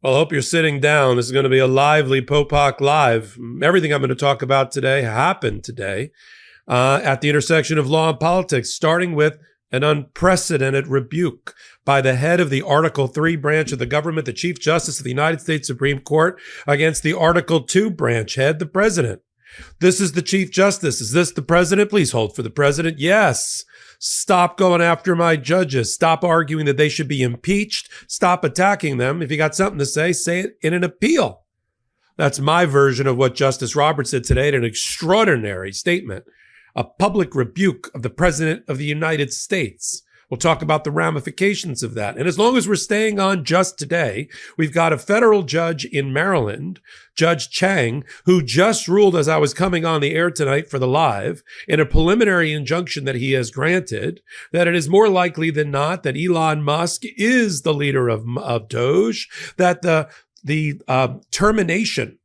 Well, I hope you're sitting down. This is going to be a lively Popok Live. Everything I'm going to talk about today happened today at the intersection of law and politics, starting with an unprecedented rebuke by the head of the Article 3 branch of the government, the Chief Justice of the United States Supreme Court, against the Article 2 branch head, the president. This is the Chief Justice. Is this the president? Please hold for the president. Yes. Stop going after my judges. Stop arguing that they should be impeached. Stop attacking them. If you got something to say it in an appeal. That's my version of what Justice Roberts said today in an extraordinary statement, a public rebuke of the President of the United States. We'll talk about the ramifications of that. And as long as we're staying on just today, we've got a federal judge in Maryland, Judge Chang, who just ruled as I was coming on the air tonight for the live in a preliminary injunction that he has granted, that it is more likely than not that Elon Musk is the leader of DOGE, that the termination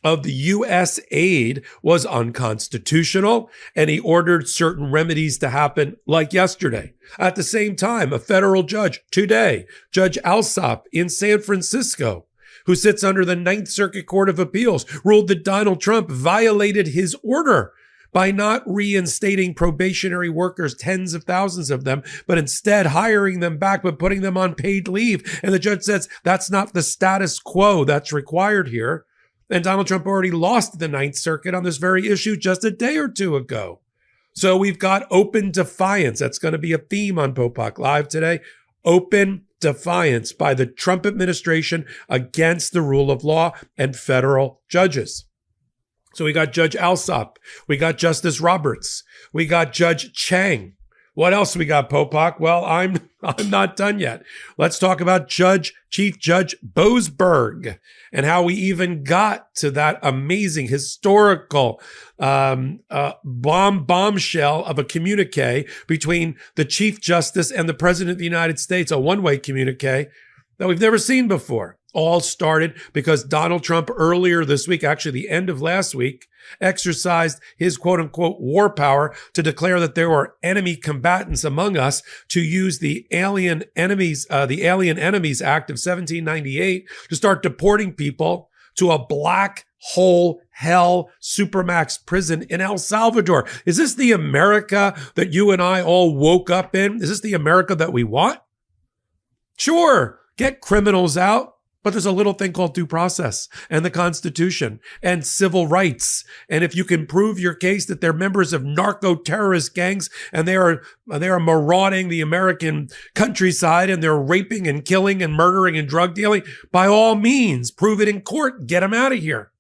of the USAID was unconstitutional, and he ordered certain remedies to happen like yesterday. At the same time, a federal judge today, Judge Alsop in San Francisco, who sits under the Ninth Circuit Court of Appeals, ruled that Donald Trump violated his order by not reinstating probationary workers, tens of thousands of them, but instead hiring them back, but putting them on paid leave. And the judge says that's not the status quo that's required here. And Donald Trump already lost the Ninth Circuit on this very issue just a day or two ago. So we've got open defiance. That's going to be a theme on Popok Live today. Open defiance by the Trump administration against the rule of law and federal judges. So we got Judge Alsop. We got Justice Roberts. We got Judge Chang. What else we got, Popok? Well, I'm not done yet. Let's talk about Chief Judge Boasberg and how we even got to that amazing historical bombshell of a communique between the Chief Justice and the President of the United States, a one-way communique that we've never seen before. All started because Donald Trump earlier this week, actually the end of last week, exercised his quote unquote war power to declare that there were enemy combatants among us, to use the Alien Enemies Act of 1798 to start deporting people to a black hole hell supermax prison in El Salvador. Is this the America that you and I all woke up in? Is this the America that we want? Sure, get criminals out. But there's a little thing called due process and the Constitution and civil rights. And if you can prove your case that they're members of narco-terrorist gangs and they are marauding the American countryside and they're raping and killing and murdering and drug dealing, by all means, prove it in court, get them out of here.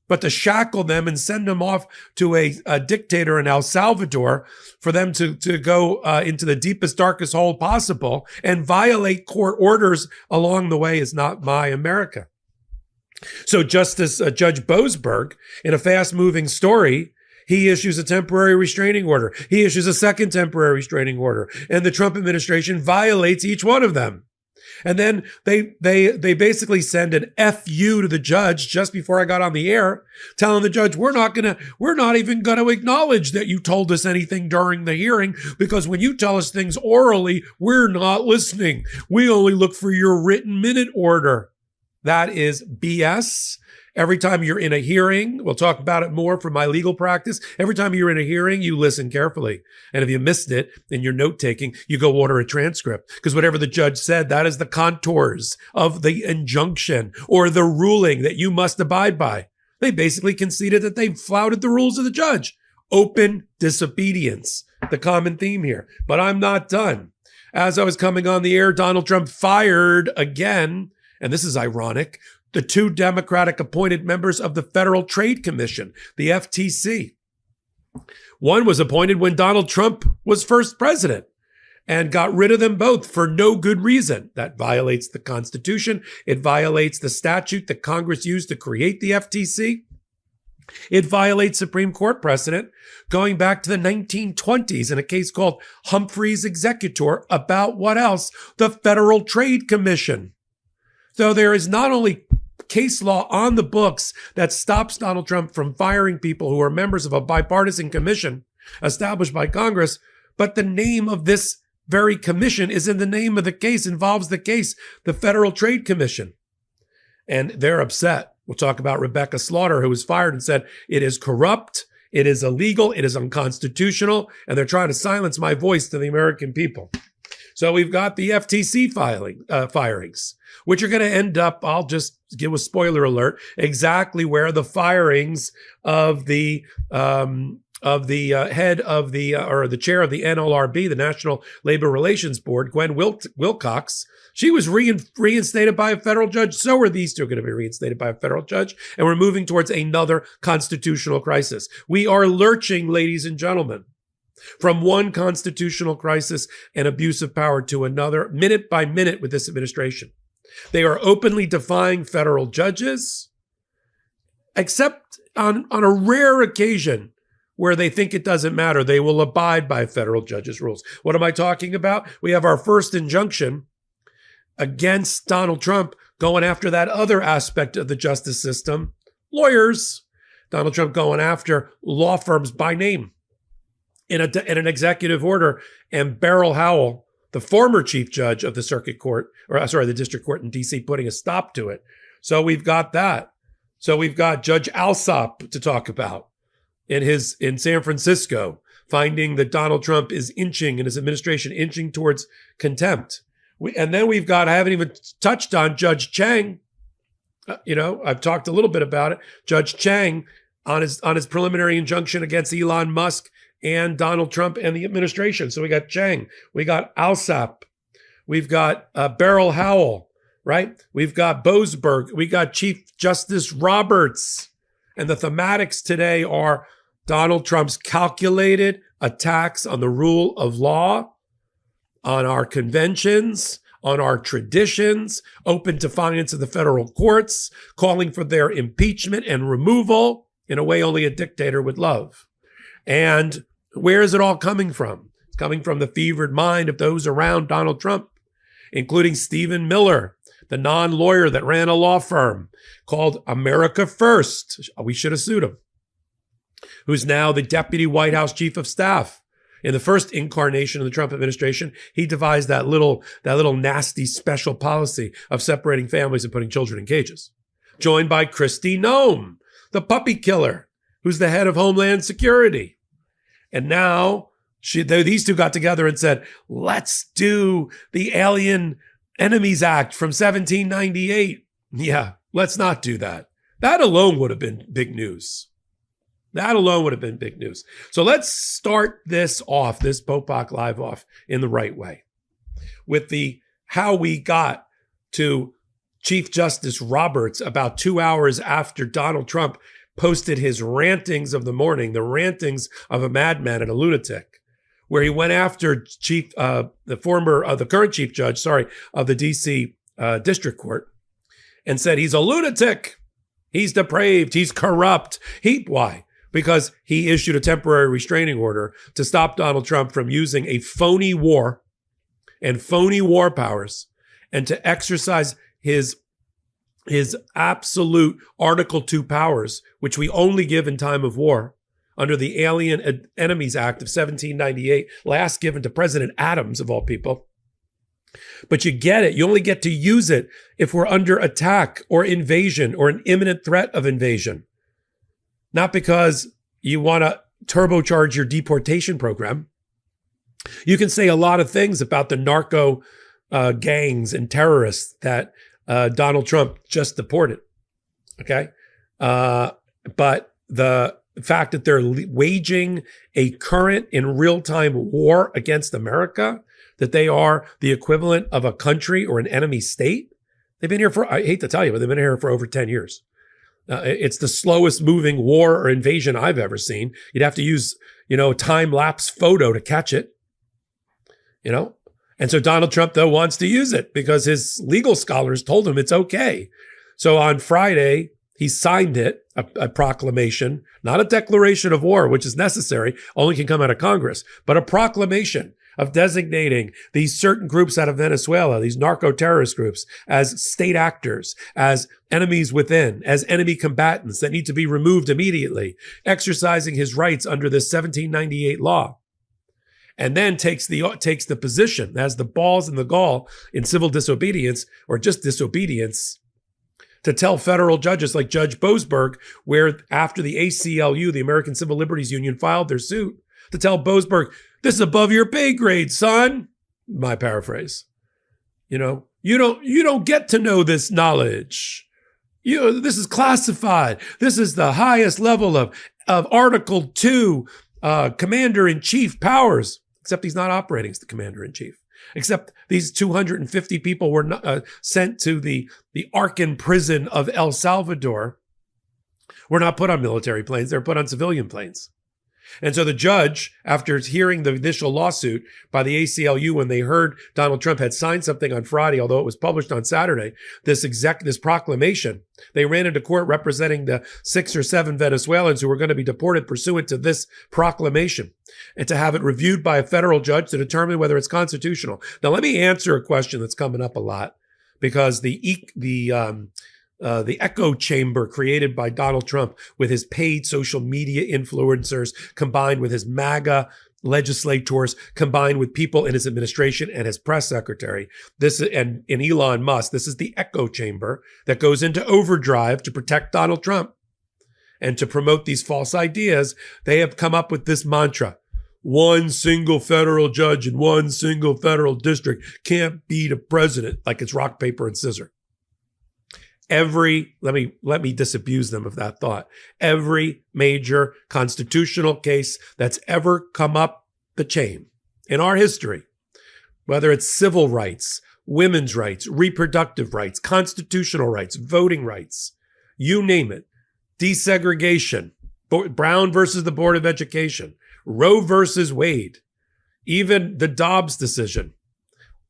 But to shackle them and send them off to a dictator in El Salvador for them to go into the deepest, darkest hole possible and violate court orders along the way is not my America. So Judge Boasberg, in a fast-moving story, he issues a temporary restraining order. He issues a second temporary restraining order. And the Trump administration violates each one of them. And then they basically send an FU to the judge just before I got on the air, telling the judge, we're not even going to acknowledge that you told us anything during the hearing, because when you tell us things orally, we're not listening. We only look for your written minute order. That is BS. Every time you're in a hearing, we'll talk about it more from my legal practice. Every time you're in a hearing, you listen carefully. And if you missed it in your note taking, you go order a transcript, because whatever the judge said, that is the contours of the injunction or the ruling that you must abide by. They basically conceded that they flouted the rules of the judge. Open disobedience, the common theme here. But I'm not done. As I was coming on the air, Donald Trump fired again, and this is ironic, the two Democratic appointed members of the Federal Trade Commission, the FTC. One was appointed when Donald Trump was first president and got rid of them both for no good reason. That violates the Constitution. It violates the statute that Congress used to create the FTC. It violates Supreme Court precedent going back to the 1920s in a case called Humphrey's Executor about what else? The Federal Trade Commission. So there is not only case law on the books that stops Donald Trump from firing people who are members of a bipartisan commission established by Congress, but the name of this very commission is in the name of the case, involves the case, the Federal Trade Commission. and they're upset. We'll talk about Rebecca Slaughter, who was fired and said, it is corrupt, it is illegal, it is unconstitutional, and they're trying to silence my voice to the American people. So we've got the FTC firings, which are going to end up, I'll just give a spoiler alert, exactly where the firings of the head of or the chair of the NLRB, the National Labor Relations Board, Gwen Wilcox, she was reinstated by a federal judge. So are these two going to be reinstated by a federal judge. And we're moving towards another constitutional crisis. We are lurching, ladies and gentlemen, from one constitutional crisis and abuse of power to another, minute by minute with this administration. They are openly defying federal judges, except on a rare occasion where they think it doesn't matter. They will abide by federal judges' rules. What am I talking about? We have our first injunction against Donald Trump going after that other aspect of the justice system, lawyers. Donald Trump going after law firms by name in an executive order. And Beryl Howell, the former chief judge of the circuit court, the district court in D.C., putting a stop to it. So we've got that. So we've got Judge Alsop to talk about in San Francisco, finding that Donald Trump is inching and his administration inching towards contempt. And then we've got, I haven't even touched on Judge Chang. I've talked a little bit about it. Judge Chang on his preliminary injunction against Elon Musk and Donald Trump and the administration. So we got Chang, we got Alsop, we've got Beryl Howell, right? We've got Boasberg, we got Chief Justice Roberts. And the thematics today are Donald Trump's calculated attacks on the rule of law, on our conventions, on our traditions, open defiance of the federal courts, calling for their impeachment and removal in a way only a dictator would love. And where is it all coming from? It's coming from the fevered mind of those around Donald Trump, including Stephen Miller, the non-lawyer that ran a law firm called America First. We should have sued him. Who's now the deputy White House chief of staff. In the first incarnation of the Trump administration, he devised that little nasty special policy of separating families and putting children in cages. Joined by Kristi Noem, the puppy killer, who's the head of Homeland Security. And now these two got together and said, let's do the Alien Enemies Act from 1798. Yeah, let's not do that. That alone would have been big news. That alone would have been big news. So let's start this Popok Live off in the right way with how we got to Chief Justice Roberts about 2 hours after Donald Trump posted his rantings of the morning, the rantings of a madman and a lunatic, where he went after the current chief judge, of the DC district court, and said he's a lunatic, he's depraved, he's corrupt. Why? Because he issued a temporary restraining order to stop Donald Trump from using a phony war and phony war powers, and to exercise his absolute Article 2 powers, which we only give in time of war, under the Alien Enemies Act of 1798, last given to President Adams, of all people. But you get it. You only get to use it if we're under attack or invasion or an imminent threat of invasion. Not because you want to turbocharge your deportation program. You can say a lot of things about the narco gangs and terrorists that Donald Trump just deported. Okay? But the fact that they're waging a current in real-time war against America, that they are the equivalent of a country or an enemy state, they've been here I hate to tell you, but they've been here for over 10 years. It's the slowest moving war or invasion I've ever seen. You'd have to use, a time-lapse photo to catch it, And so Donald Trump, though, wants to use it because his legal scholars told him it's okay. So on Friday, he signed it, a proclamation, not a declaration of war, which is necessary, only can come out of Congress, but a proclamation of designating these certain groups out of Venezuela, these narco-terrorist groups, as state actors, as enemies within, as enemy combatants that need to be removed immediately, exercising his rights under this 1798 law. And then takes the position, has the balls and the gall in civil disobedience, or just disobedience, to tell federal judges like Judge Boasberg, where after the ACLU, the American Civil Liberties Union, filed their suit, to tell Boasberg, this is above your pay grade, son. My paraphrase. You don't get to know this knowledge. This is classified. This is the highest level of Article 2 commander-in-chief powers, except he's not operating as the commander-in-chief. Except these 250 people were sent to the Arkan prison of El Salvador, were not put on military planes. They were put on civilian planes. And so the judge, after hearing the initial lawsuit by the ACLU, when they heard Donald Trump had signed something on Friday, although it was published on Saturday, this proclamation, they ran into court representing the 6 or 7 Venezuelans who were going to be deported pursuant to this proclamation, and to have it reviewed by a federal judge to determine whether it's constitutional. Now, let me answer a question that's coming up a lot, because the echo chamber created by Donald Trump with his paid social media influencers, combined with his MAGA legislators, combined with people in his administration and his press secretary, and Elon Musk, this is the echo chamber that goes into overdrive to protect Donald Trump and to promote these false ideas. They have come up with this mantra: one single federal judge in one single federal district can't beat a president, like it's rock, paper, and scissors. Let me disabuse them of that thought. Every major constitutional case that's ever come up the chain in our history, whether it's civil rights, women's rights, reproductive rights, constitutional rights, voting rights, you name it, desegregation, Brown versus the Board of Education, Roe versus Wade, even the Dobbs decision,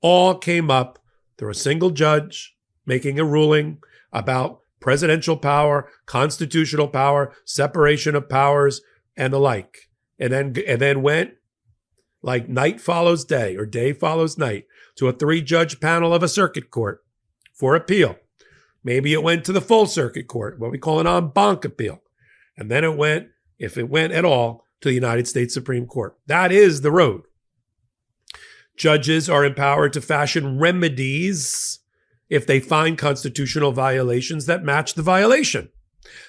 all came up through a single judge making a ruling about presidential power, constitutional power, separation of powers, and the like. And then went like night follows day or day follows night to a 3-judge panel of a circuit court for appeal. Maybe it went to the full circuit court, what we call an en banc appeal. And then it went, if it went at all, to the United States Supreme Court. That is the road. Judges are empowered to fashion remedies if they find constitutional violations that match the violation.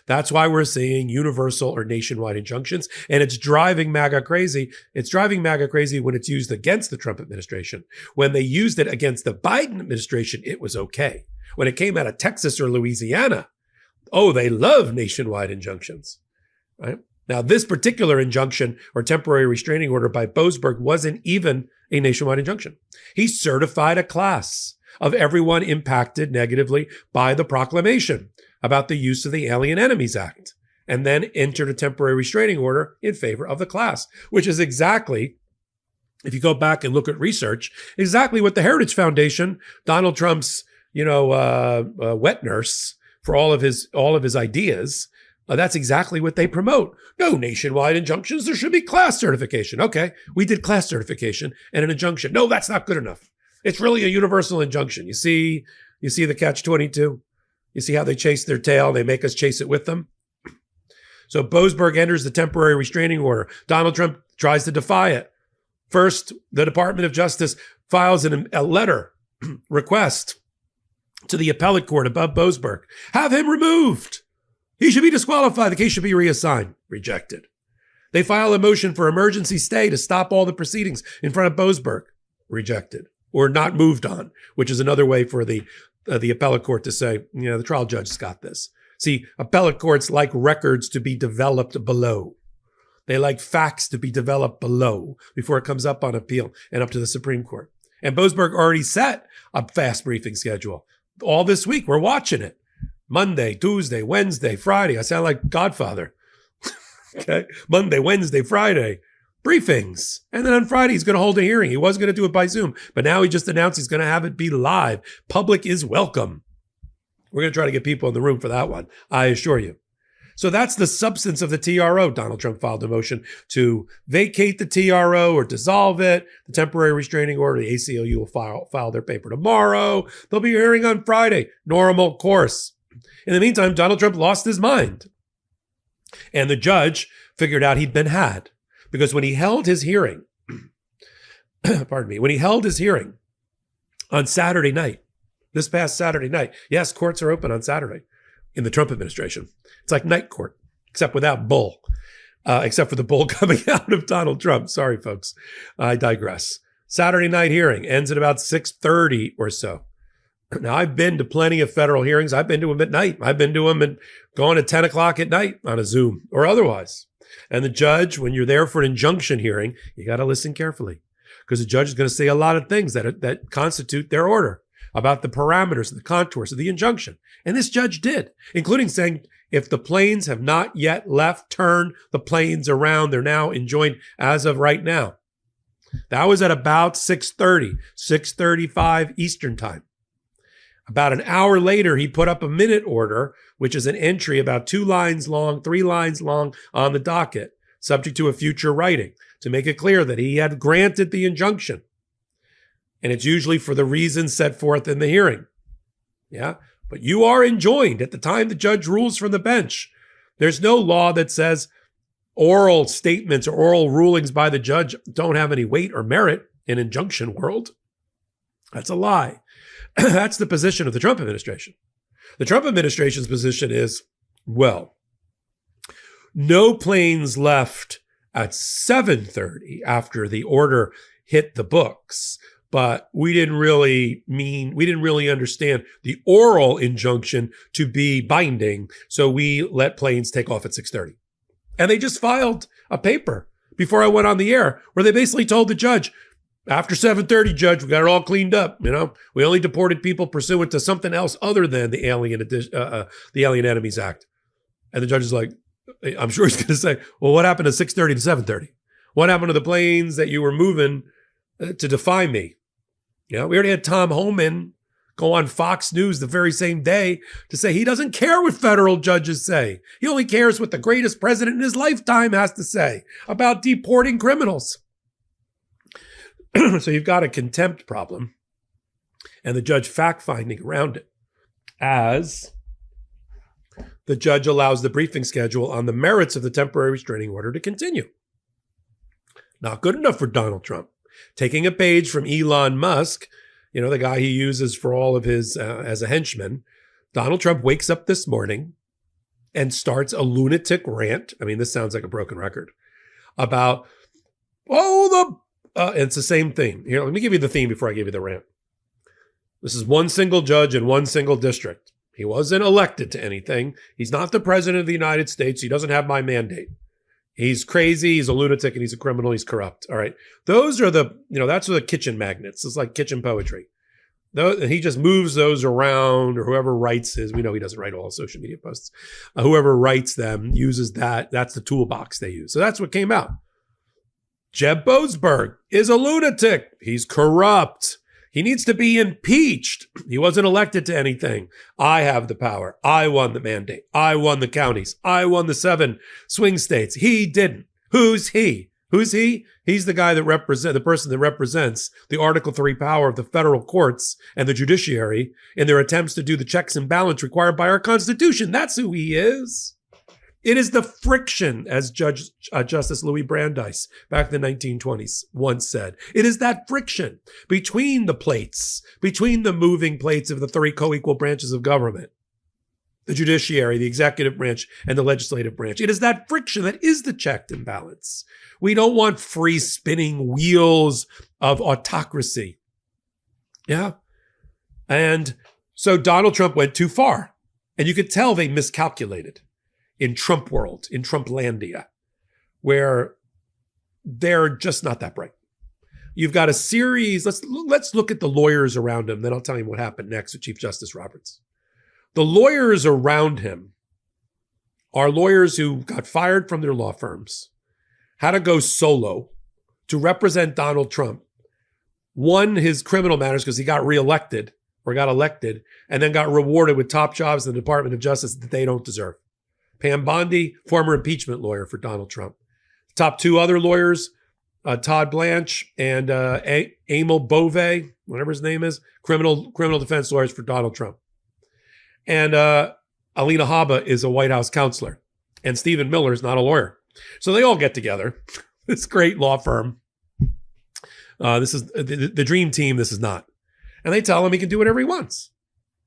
That's why we're seeing universal or nationwide injunctions, and it's driving MAGA crazy. It's driving MAGA crazy when it's used against the Trump administration. When they used it against the Biden administration, it was okay. When it came out of Texas or Louisiana, they love nationwide injunctions, right? Now, this particular injunction or temporary restraining order by Boasberg wasn't even a nationwide injunction. He certified a class of everyone impacted negatively by the proclamation about the use of the Alien Enemies Act, and then entered a temporary restraining order in favor of the class, which is exactly, if you go back and look at research, exactly what the Heritage Foundation, Donald Trump's, wet nurse for all of his ideas, that's exactly what they promote. No nationwide injunctions. There should be class certification. Okay, we did class certification and an injunction. No, that's not good enough. It's really a universal injunction. You see the catch-22? You see how they chase their tail? They make us chase it with them. So Boasberg enters the temporary restraining order. Donald Trump tries to defy it. First, the Department of Justice files a letter request to the appellate court above Boasberg. Have him removed. He should be disqualified. The case should be reassigned. Rejected. They file a motion for emergency stay to stop all the proceedings in front of Boasberg. Rejected. Or not moved on, which is another way for the appellate court to say, the trial judge has got this. See, appellate courts like records to be developed below. They like facts to be developed below before it comes up on appeal and up to the Supreme Court. And Boasberg already set a fast briefing schedule. All this week, we're watching it. Monday, Tuesday, Wednesday, Friday. I sound like Godfather. Okay? Monday, Wednesday, Friday. Briefings. And then on Friday, he's going to hold a hearing. He was going to do it by Zoom, but now he just announced he's going to have it be live. Public is welcome. We're going to try to get people in the room for that one, I assure you. So that's the substance of the TRO. Donald Trump filed a motion to vacate the TRO or dissolve it. The temporary restraining order, the ACLU will file their paper tomorrow. There'll be a hearing on Friday. Normal course. In the meantime, Donald Trump lost his mind. And the judge figured out he'd been had. Because when he held his hearing, when he held his hearing on Saturday night, this past Saturday night, yes, courts are open on Saturday. in the Trump administration. It's like night court, except without bull, except for the bull coming out of Donald Trump. Sorry, folks. I digress. Saturday night hearing ends at about 6:30 or so. Now, I've been to plenty of federal hearings. I've been to them at night. I've been to them and going at 10 o'clock at night on a Zoom or otherwise. And the judge, when you're there for an injunction hearing, you got to listen carefully because the judge is going to say a lot of things that constitute their order about the parameters and the contours of the injunction. And this judge did, including saying, if the planes have not yet left, turn the planes around. They're now enjoined as of right now. That was at about 6:30, 6:35 Eastern time. About an hour later, he put up a minute order, which is an entry about 2 lines long, 3 lines long on the docket, subject to a future writing, to make it clear that he had granted the injunction. And it's usually for the reasons set forth in the hearing. Yeah, but you are enjoined at the time the judge rules from the bench. There's no law that says oral statements or oral rulings by the judge don't have any weight or merit in injunction world. That's a lie. That's the position of the Trump administration. The Trump administration's position is, well, no planes left at 7:30 after the order hit the books, but we didn't really understand the oral injunction to be binding, so we let planes take off at 6:30. And they just filed a paper before I went on the air where they basically told the judge, after 7:30, Judge, we got it all cleaned up. We only deported people pursuant to something else other than the Alien Enemies Act. And the judge is like, I'm sure he's going to say, well, what happened to 6:30 to 7:30? What happened to the planes that you were moving to defy me? We already had Tom Homan go on Fox News the very same day to say he doesn't care what federal judges say. He only cares what the greatest president in his lifetime has to say about deporting criminals. So you've got a contempt problem and the judge fact-finding around it as the judge allows the briefing schedule on the merits of the temporary restraining order to continue. Not good enough for Donald Trump. Taking a page from Elon Musk, the guy he uses for all of his as a henchman, Donald Trump wakes up this morning and starts a lunatic rant. I mean, this sounds like a broken record about, it's the same thing. Here, let me give you the theme before I give you the rant. This is one single judge in one single district. He wasn't elected to anything. He's not the president of the United States. He doesn't have my mandate. He's crazy. He's a lunatic and he's a criminal. He's corrupt. All right. Those are that's the kitchen magnets. It's like kitchen poetry. He just moves those around, or whoever writes we know he doesn't write all social media posts. Whoever writes them uses that. That's the toolbox they use. So that's what came out. Jeb Boasberg is a lunatic. He's corrupt. He needs to be impeached. He wasn't elected to anything. I have the power. I won the mandate. I won the counties. I won the 7 swing states. He didn't. Who's he? Who's he? He's the guy the person that represents the Article 3 power of the federal courts and the judiciary in their attempts to do the checks and balance required by our Constitution. That's who he is. It is the friction, as Justice Louis Brandeis back in the 1920s once said. It is that friction between the plates, between the moving plates of the 3 co-equal branches of government, the judiciary, the executive branch, and the legislative branch. It is that friction that is the check and balance. We don't want free spinning wheels of autocracy. Yeah. And so Donald Trump went too far. And you could tell they miscalculated. In Trump world, in Trumplandia, where they're just not that bright. You've got a series. Let's look at the lawyers around him. Then I'll tell you what happened next with Chief Justice Roberts. The lawyers around him are lawyers who got fired from their law firms, had to go solo to represent Donald Trump, won his criminal matters because he got reelected or got elected, and then got rewarded with top jobs in the Department of Justice that they don't deserve. Pam Bondi, former impeachment lawyer for Donald Trump. Top 2 other lawyers, Todd Blanche and Emil Bove, whatever his name is, criminal defense lawyers for Donald Trump. And Alina Habba is a White House counselor. And Stephen Miller is not a lawyer. So they all get together. This great law firm. This is the dream team. This is not. And they tell him he can do whatever he wants.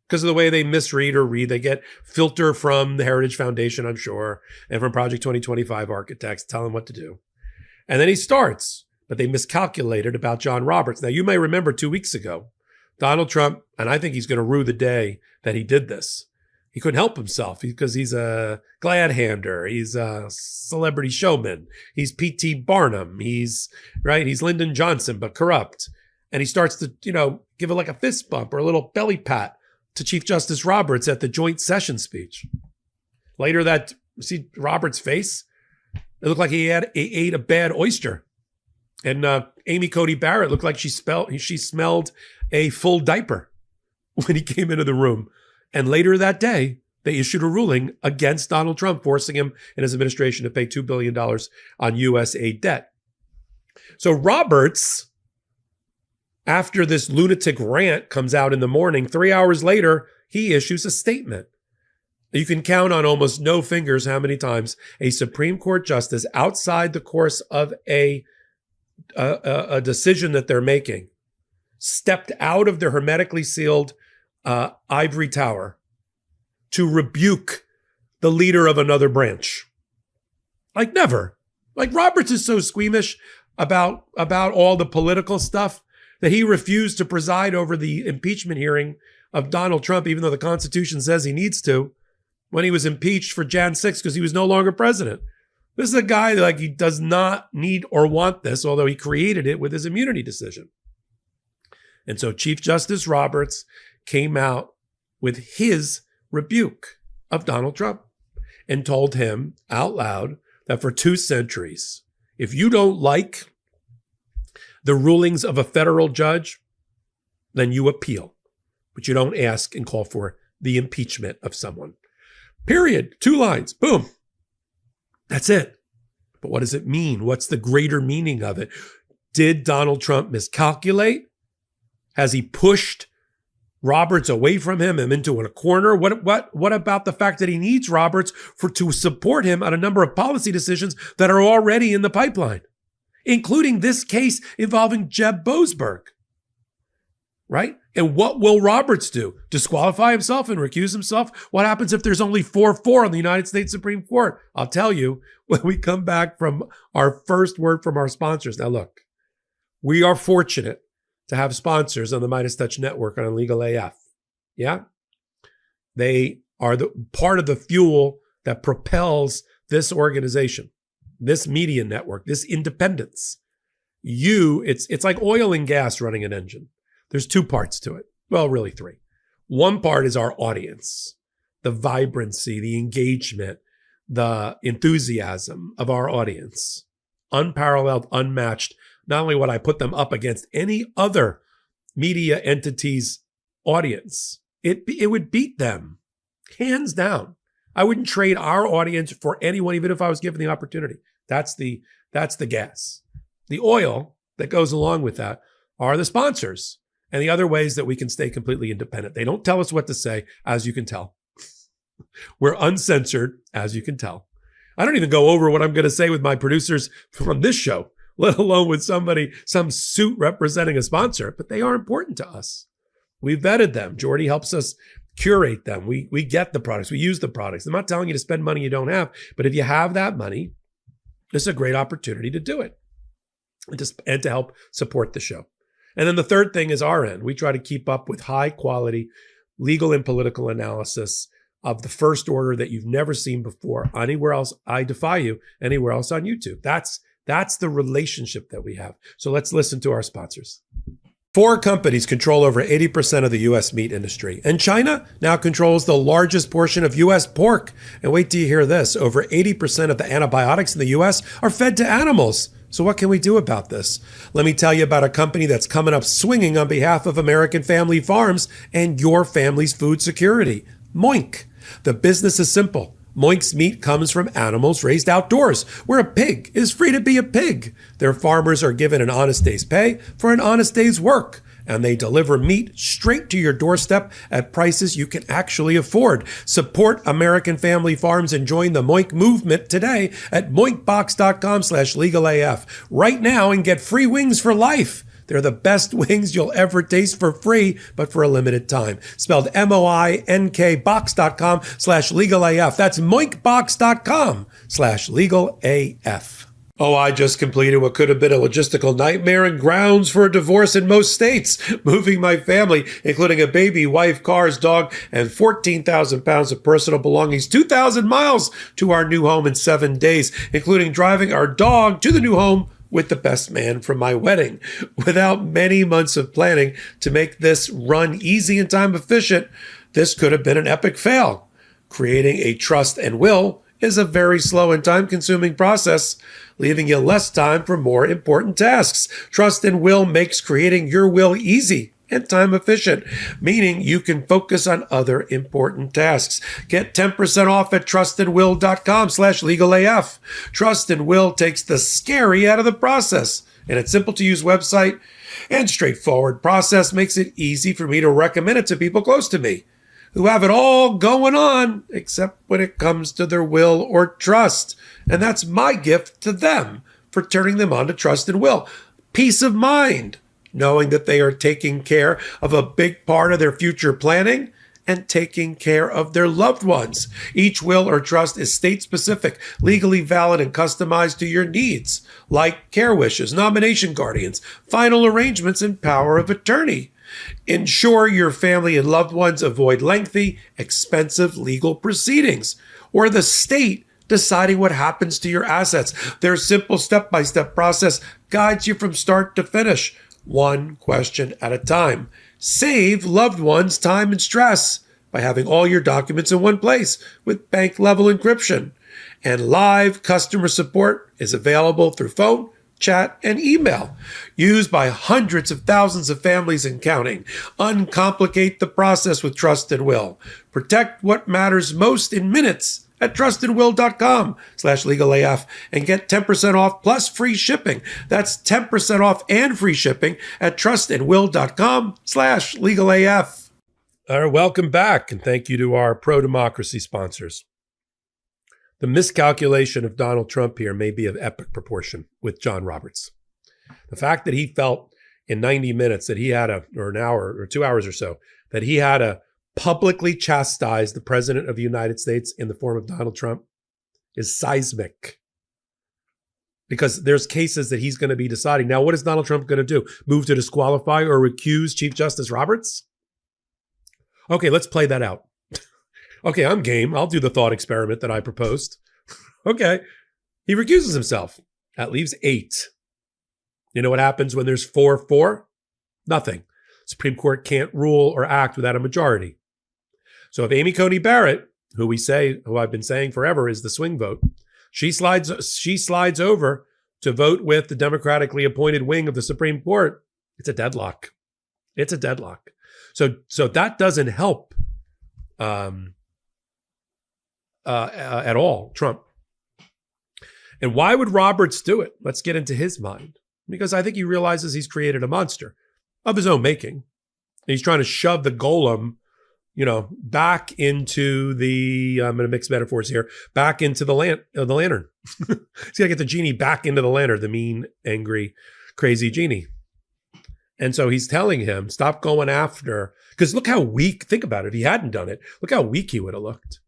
because of the way they misread or read. They get filter from the Heritage Foundation, I'm sure, and from Project 2025 architects, tell them what to do. And then he starts, but they miscalculated about John Roberts. Now, you may remember 2 weeks ago, Donald Trump, and I think he's going to rue the day that he did this. He couldn't help himself because he's a glad hander. He's a celebrity showman. He's P.T. Barnum. He's Lyndon Johnson, but corrupt. And he starts to, give it like a fist bump or a little belly pat to Chief Justice Roberts at the joint session speech. Later see Roberts' face? It looked like he ate a bad oyster. And Amy Cody Barrett looked like she smelled a full diaper when he came into the room. And later that day, they issued a ruling against Donald Trump, forcing him and his administration to pay $2 billion on USAID debt. So Roberts, after this lunatic rant comes out in the morning, 3 hours later, he issues a statement. You can count on almost no fingers how many times a Supreme Court justice, outside the course of a decision that they're making, stepped out of the hermetically sealed ivory tower to rebuke the leader of another branch. Like never. Like Roberts is so squeamish about all the political stuff that he refused to preside over the impeachment hearing of Donald Trump, even though the Constitution says he needs to, when he was impeached for Jan 6 because he was no longer president. This is a guy that he does not need or want this, although he created it with his immunity decision. And so Chief Justice Roberts came out with his rebuke of Donald Trump and told him out loud that for 2 centuries, if you don't like the rulings of a federal judge, then you appeal, but you don't ask and call for the impeachment of someone. Period. 2 lines. Boom. That's it. But what does it mean? What's the greater meaning of it? Did Donald Trump miscalculate? Has he pushed Roberts away from him and into a corner? What about the fact that he needs Roberts to support him on a number of policy decisions that are already in the pipeline, including this case involving Jeb Boasberg, right? And what will Roberts do? Disqualify himself and recuse himself? What happens if there's only 4-4 on the United States Supreme Court? I'll tell you when we come back from our first word from our sponsors. Now look, we are fortunate to have sponsors on the Midas Touch Network on Legal AF. Yeah? They are the part of the fuel that propels this organization, this media network, this independence. It's like oil and gas running an engine. There's 2 parts to it. Well, really 3. One part is our audience, the vibrancy, the engagement, the enthusiasm of our audience. Unparalleled, unmatched. Not only would I put them up against any other media entity's audience, it would beat them, hands down. I wouldn't trade our audience for anyone, even if I was given the opportunity. That's the gas. The oil that goes along with that are the sponsors and the other ways that we can stay completely independent. They don't tell us what to say, as you can tell. We're uncensored, as you can tell. I don't even go over what I'm going to say with my producers from this show, let alone with some suit representing a sponsor, but they are important to us. We vetted them. Jordy helps us curate them. We get the products. We use the products. I'm not telling you to spend money you don't have, but if you have that money, it's a great opportunity to do it and to help support the show. And then the third thing is our end. We try to keep up with high quality legal and political analysis of the first order that you've never seen before anywhere else. I defy you anywhere else on YouTube. That's the relationship that we have. So let's listen to our sponsors. 4 companies control over 80% of the U.S. meat industry. And China now controls the largest portion of U.S. pork. And wait till you hear this. Over 80% of the antibiotics in the U.S. are fed to animals. So what can we do about this? Let me tell you about a company that's coming up swinging on behalf of American family farms and your family's food security. Moink. The business is simple. Moink's meat comes from animals raised outdoors, where a pig is free to be a pig. Their farmers are given an honest day's pay for an honest day's work, and they deliver meat straight to your doorstep at prices you can actually afford. Support American family farms and join the Moink movement today at moinkbox.com/legalaf right now and get free wings for life. They're the best wings you'll ever taste for free, but for a limited time. Spelled MOINK box.com/legalAF. That's moinkbox.com/legalAF. Oh, I just completed what could have been a logistical nightmare and grounds for a divorce in most states, moving my family, including a baby, wife, cars, dog, and 14,000 pounds of personal belongings, 2,000 miles to our new home in 7 days, including driving our dog to the new home with the best man from my wedding. Without many months of planning to make this run easy and time efficient, this could have been an epic fail. Creating a trust and will is a very slow and time-consuming process, leaving you less time for more important tasks. Trust and will makes creating your will easy and time efficient, meaning you can focus on other important tasks. Get 10% off at trustandwill.com/legalAF. Trust and Will takes the scary out of the process, and its simple to use website and straightforward process makes it easy for me to recommend it to people close to me who have it all going on, except when it comes to their will or trust. And that's my gift to them for turning them on to trust and will. Peace of mind, knowing that they are taking care of a big part of their future planning and taking care of their loved ones. Each will or trust is state-specific, legally valid, and customized to your needs, like care wishes, nomination guardians, final arrangements, and power of attorney. Ensure your family and loved ones avoid lengthy, expensive legal proceedings or the state deciding what happens to your assets. Their simple step-by-step process guides you from start to finish, one question at a time. Save loved ones time and stress by having all your documents in one place with bank-level encryption. And live customer support is available through phone, chat, and email, used by hundreds of thousands of families and counting. Uncomplicate the process with Trust and Will. Protect what matters most in minutes at trustandwill.com/legalAF and get 10% off plus free shipping. That's 10% off and free shipping at trustandwill.com/legalAF. All right, welcome back, and thank you to our pro-democracy sponsors. The miscalculation of Donald Trump here may be of epic proportion with John Roberts. The fact that he felt in 90 minutes that he had or an hour or 2 hours or so, that he had to publicly chastise the president of the United States in the form of Donald Trump is seismic. Because there's cases that he's going to be deciding. Now, what is Donald Trump going to do? Move to disqualify or recuse Chief Justice Roberts? Okay, let's play that out. Okay, I'm game. I'll do the thought experiment that I proposed. Okay. He recuses himself. That leaves 8. You know what happens when there's 4-4? Nothing. Supreme Court can't rule or act without a majority. So if Amy Coney Barrett, who I've been saying forever is the swing vote, she slides over to vote with the democratically appointed wing of the Supreme Court, it's a deadlock. It's a deadlock. So that doesn't help at all, Trump. And why would Roberts do it? Let's get into his mind. Because I think he realizes he's created a monster of his own making. And he's trying to shove the golem, back into the, I'm going to mix metaphors here, back into the lantern. He's got to get the genie back into the lantern, the mean, angry, crazy genie. And so he's telling him, stop going after, because look how weak, think about it, if he hadn't done it, look how weak he would have looked.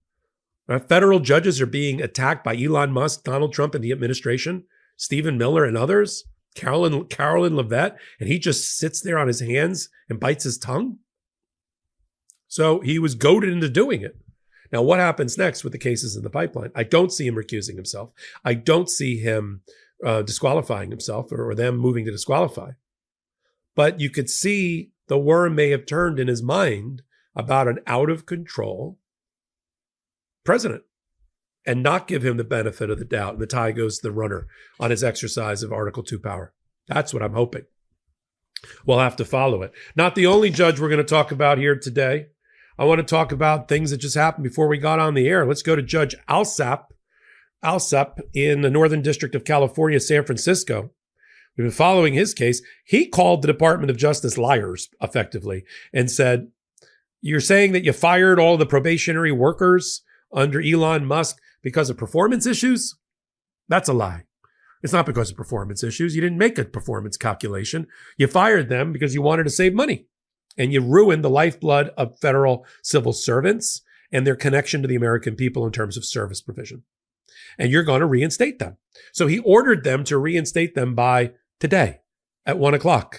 Federal judges are being attacked by Elon Musk, Donald Trump, and the administration, Stephen Miller and others, Carolyn Levitt, and he just sits there on his hands and bites his tongue. So he was goaded into doing it. Now, what happens next with the cases in the pipeline? I don't see him recusing himself. I don't see him disqualifying himself or them moving to disqualify. But you could see the worm may have turned in his mind about an out-of-control president and not give him the benefit of the doubt. And the tie goes to the runner on his exercise of Article 2 power. That's what I'm hoping. We'll have to follow it. Not the only judge we're going to talk about here today. I want to talk about things that just happened before we got on the air. Let's go to Judge Alsop in the Northern District of California, San Francisco. We've been following his case. He called the Department of Justice liars, effectively, and said, you're saying that you fired all the probationary workers under Elon Musk because of performance issues? That's a lie. It's not because of performance issues. You didn't make a performance calculation. You fired them because you wanted to save money. And you ruined the lifeblood of federal civil servants and their connection to the American people in terms of service provision. And you're going to reinstate them. So he ordered them to reinstate them by today at 1:00.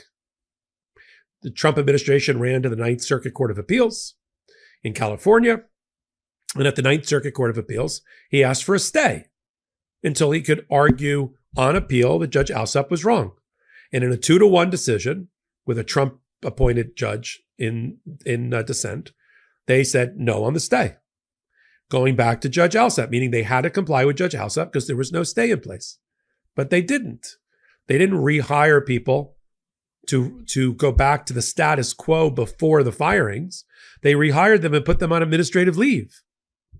The Trump administration ran to the Ninth Circuit Court of Appeals in California. And at the Ninth Circuit Court of Appeals, he asked for a stay until he could argue on appeal that Judge Alsop was wrong. And in a 2-1 decision with a Trump-appointed judge in dissent, they said no on the stay, going back to Judge Alsop, meaning they had to comply with Judge Alsop because there was no stay in place. But they didn't. They didn't rehire people to go back to the status quo before the firings. They rehired them and put them on administrative leave.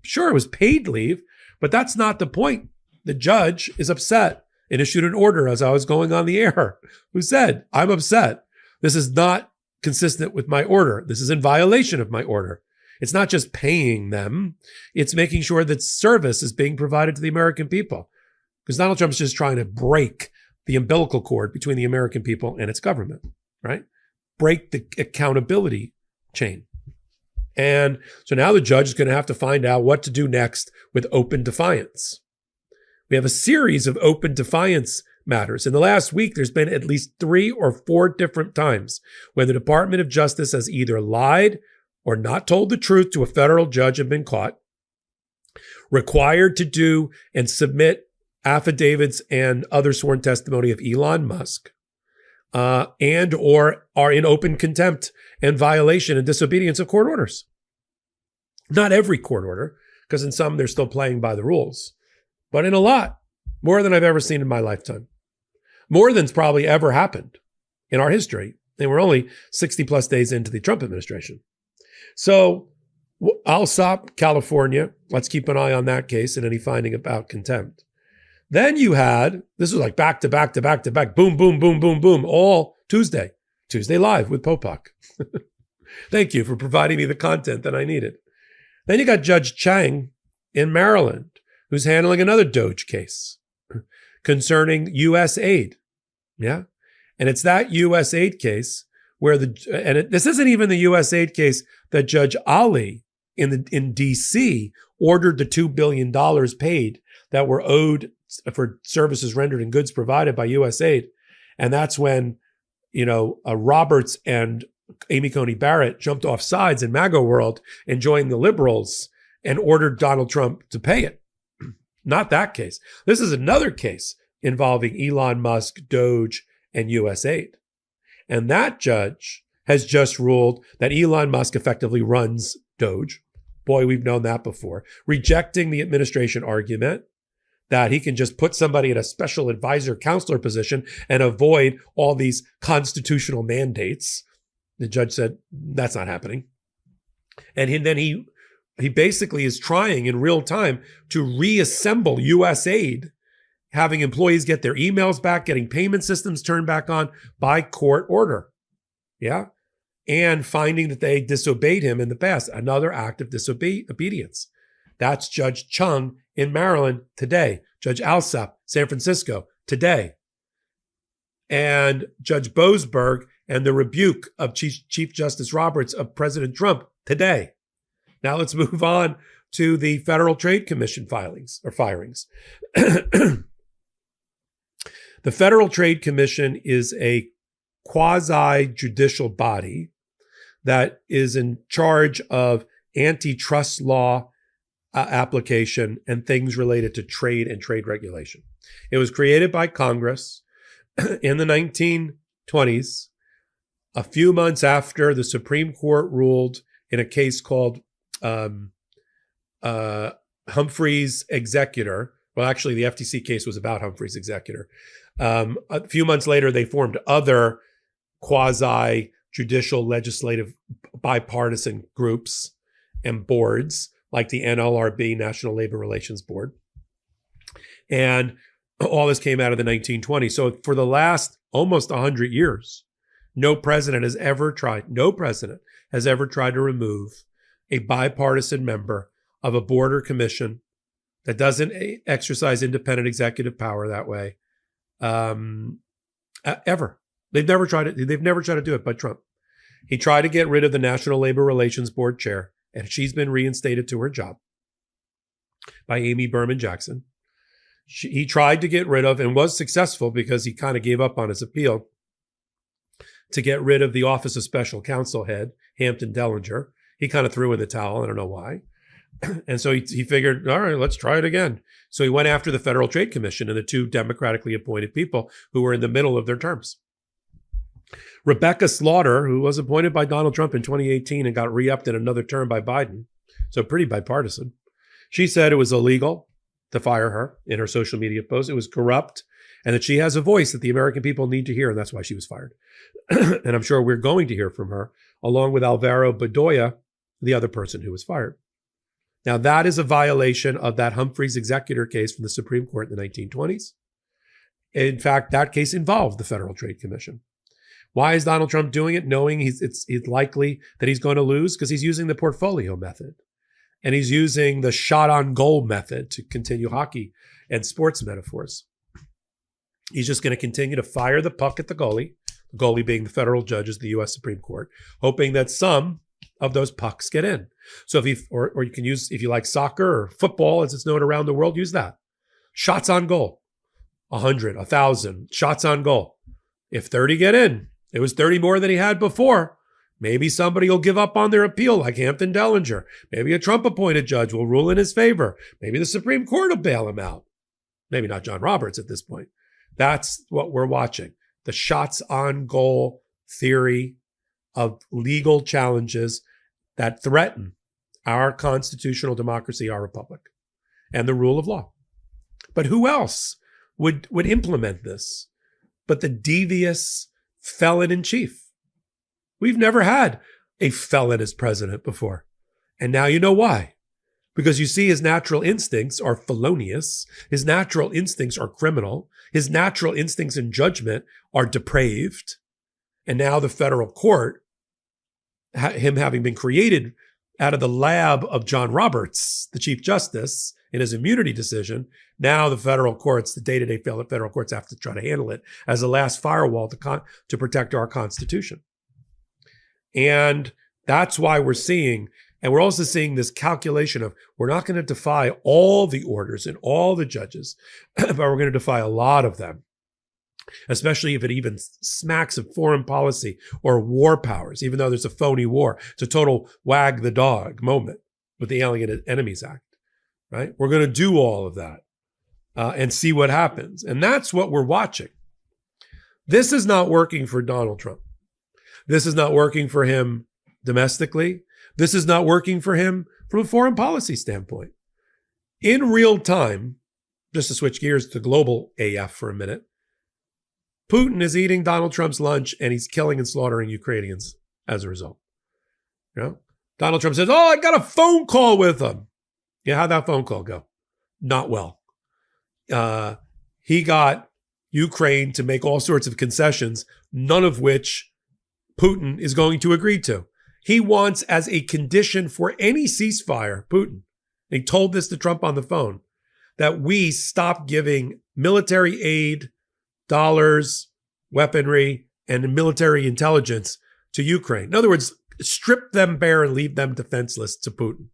Sure, it was paid leave, but that's not the point. The judge is upset and issued an order as I was going on the air, who said, I'm upset. This is not consistent with my order. This is in violation of my order. It's not just paying them. It's making sure that service is being provided to the American people. Because Donald Trump's just trying to break the umbilical cord between the American people and its government, right? Break the accountability chain. And so now the judge is going to have to find out what to do next with open defiance. We have a series of open defiance matters. In the last week, there's been at least 3 or 4 different times when the Department of Justice has either lied or not told the truth to a federal judge and been caught, required to do and submit affidavits and other sworn testimony of Elon Musk, and or are in open contempt and violation and disobedience of court orders. Not every court order, because in some they're still playing by the rules, but in a lot, more than I've ever seen in my lifetime. More than's probably ever happened in our history. And we're only 60 plus days into the Trump administration. So Alsop, California, let's keep an eye on that case and any finding about contempt. Then you had, this was like back to back to back to back, boom, boom, boom, boom, boom, all Tuesday Live with Popok. Thank you for providing me the content that I needed. Then you got Judge Chang in Maryland, who's handling another DOGE case concerning USAID. Yeah. And it's that USAID case where this isn't even the USAID case that Judge Ali in DC ordered the $2 billion paid that were owed for services rendered and goods provided by USAID. And that's when, Roberts and Amy Coney Barrett jumped off sides in MAGA world and joined the liberals and ordered Donald Trump to pay it. Not that case. This is another case involving Elon Musk, DOGE, and USAID. And that judge has just ruled that Elon Musk effectively runs DOGE. Boy, we've known that before. Rejecting the administration argument that he can just put somebody in a special advisor counselor position and avoid all these constitutional mandates. The judge said, that's not happening. And then he basically is trying in real time to reassemble USAID, having employees get their emails back, getting payment systems turned back on by court order. Yeah. And finding that they disobeyed him in the past, another act of disobedience. That's Judge Chung in Maryland today. Judge Alsop, San Francisco, today. And Judge Boasberg and the rebuke of Chief Justice Roberts of President Trump today. Now let's move on to the Federal Trade Commission firings. The Federal Trade Commission is a quasi-judicial body that is in charge of antitrust law application and things related to trade and trade regulation. It was created by Congress in the 1920s, a few months after the Supreme Court ruled in a case called Humphrey's Executor. Well, actually, the FTC case was about Humphrey's Executor. A few months later, they formed other quasi-judicial legislative bipartisan groups and boards, like the NLRB, National Labor Relations Board. And all this came out of the 1920s. So for the last almost 100 years, no president has ever tried to remove a bipartisan member of a board or commission that doesn't exercise independent executive power that way, ever. They've never tried it. They've never tried to do it by Trump. He tried to get rid of the National Labor Relations Board chair, and she's been reinstated to her job by Amy Berman Jackson. He tried to get rid of, and was successful because he kind of gave up on his appeal, to get rid of the Office of Special Counsel head, Hampton Dellinger. He kind of threw in the towel. I don't know why. And so he figured, all right, let's try it again. So he went after the Federal Trade Commission and the two democratically appointed people who were in the middle of their terms. Rebecca Slaughter, who was appointed by Donald Trump in 2018 and got re-upped in another term by Biden, so pretty bipartisan. She said it was illegal to fire her in her social media post. It was corrupt, and that she has a voice that the American people need to hear, and that's why she was fired. And I'm sure we're going to hear from her, along with Alvaro Bedoya, the other person who was fired. Now, that is a violation of that Humphreys executor case from the Supreme Court in the 1920s. In fact, that case involved the Federal Trade Commission. Why is Donald Trump doing it, knowing it's likely that he's going to lose? Because he's using the portfolio method. And he's using the shot on goal method, to continue hockey and sports metaphors. He's just going to continue to fire the puck at the goalie being the federal judges, the U.S. Supreme Court, hoping that some of those pucks get in. So or you can use, if you like soccer or football, as it's known around the world, use that. Shots on goal, 100, 1,000 shots on goal. If 30 get in, it was 30 more than he had before. Maybe somebody will give up on their appeal, like Hampton Dellinger. Maybe a Trump-appointed judge will rule in his favor. Maybe the Supreme Court will bail him out. Maybe not John Roberts at this point. That's what we're watching. The shots on goal theory of legal challenges that threaten our constitutional democracy, our republic, and the rule of law. But who else would implement this but the devious felon in chief? We've never had a felon as president before. And now you know why. Because you see, his natural instincts are felonious. His natural instincts are criminal. His natural instincts in judgment are depraved. And now the federal court, him having been created out of the lab of John Roberts, the Chief Justice, in his immunity decision, now the federal courts, the day-to-day federal courts, have to try to handle it as a last firewall to protect our Constitution. And that's why we're seeing, and we're also seeing this calculation of, we're not going to defy all the orders and all the judges, but we're going to defy a lot of them, especially if it even smacks of foreign policy or war powers, even though there's a phony war. It's a total wag the dog moment with the Alien Enemies Act, right? We're going to do all of that and see what happens. And that's what we're watching. This is not working for Donald Trump. This is not working for him domestically. This is not working for him from a foreign policy standpoint. In real time, just to switch gears to global AF for a minute, Putin is eating Donald Trump's lunch and he's killing and slaughtering Ukrainians as a result. You know, Donald Trump says, "Oh, I got a phone call with him." Yeah, how'd that phone call go? Not well. He got Ukraine to make all sorts of concessions, none of which Putin is going to agree to. He wants, as a condition for any ceasefire, Putin, he told this to Trump on the phone, that we stop giving military aid, dollars, weaponry, and military intelligence to Ukraine. In other words, strip them bare and leave them defenseless to Putin.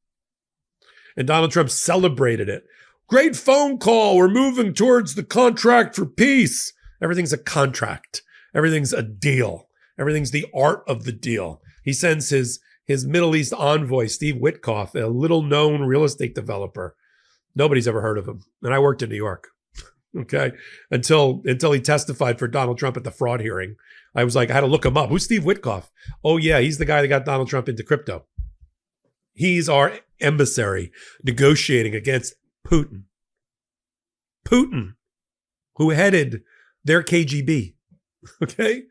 And Donald Trump celebrated it. Great phone call. We're moving towards the contract for peace. Everything's a contract. Everything's a deal. Everything's the art of the deal. He sends his Middle East envoy, Steve Witkoff, a little-known real estate developer. Nobody's ever heard of him. And I worked in New York, okay, until he testified for Donald Trump at the fraud hearing. I was like, I had to look him up. Who's Steve Witkoff? Oh, yeah, he's the guy that got Donald Trump into crypto. He's our emissary negotiating against Putin. Putin, who headed their KGB, okay?